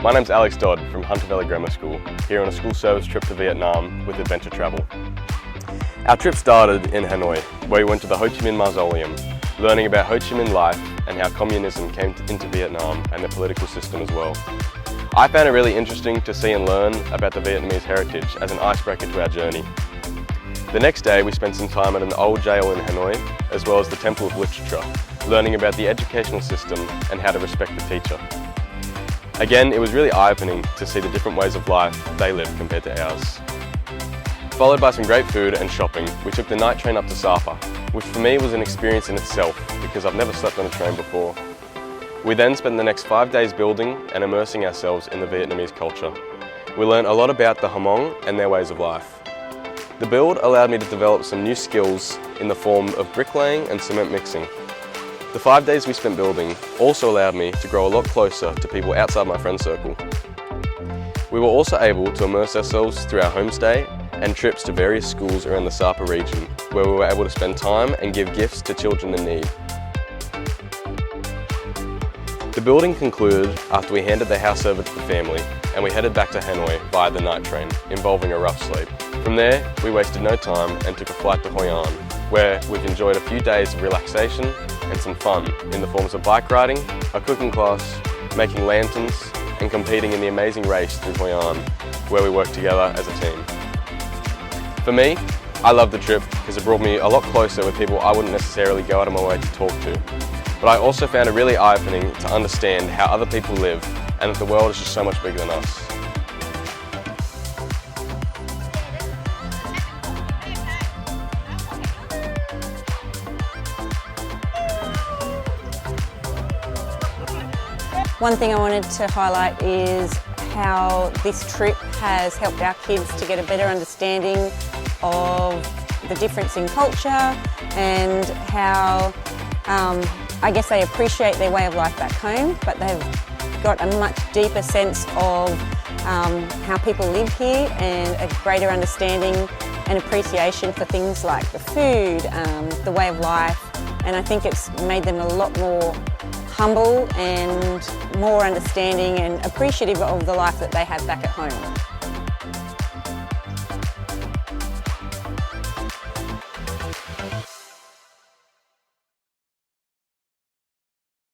My name's Alex Dodd from Hunter Valley Grammar School, here on a school service trip to Vietnam with Edventure Travel. Our trip started in Hanoi, where we went to the Ho Chi Minh Mausoleum, learning about Ho Chi Minh life and how communism came into Vietnam and the political system as well. I found it really interesting to see and learn about the Vietnamese heritage as an icebreaker to our journey. The next day we spent some time at an old jail in Hanoi, as well as the Temple of Literature, learning about the educational system and how to respect the teacher. Again, it was really eye-opening to see the different ways of life they live compared to ours. Followed by some great food and shopping, we took the night train up to Sapa, which for me was an experience in itself because I've never slept on a train before. We then spent the next 5 days building and immersing ourselves in the Vietnamese culture. We learned a lot about the Hmong and their ways of life. The build allowed me to develop some new skills in the form of bricklaying and cement mixing. The 5 days we spent building also allowed me to grow a lot closer to people outside my friend circle. We were also able to immerse ourselves through our homestay and trips to various schools around the Sapa region, where we were able to spend time and give gifts to children in need. The building concluded after we handed the house over to the family, and we headed back to Hanoi via the night train, involving a rough sleep. From there, we wasted no time and took a flight to Hoi An, where we've enjoyed a few days of relaxation and some fun in the forms of bike riding, a cooking class, making lanterns, and competing in the amazing race through Hoi An, where we worked together as a team. For me, I loved the trip because it brought me a lot closer with people I wouldn't necessarily go out of my way to talk to. But I also found it really eye-opening to understand how other people live and that the world is just so much bigger than us. One thing I wanted to highlight is how this trip has helped our kids to get a better understanding of the difference in culture and how I guess they appreciate their way of life back home, but they've got a much deeper sense of how people live here and a greater understanding and appreciation for things like the food, the way of life, and I think it's made them a lot more humble and more understanding and appreciative of the life that they have back at home.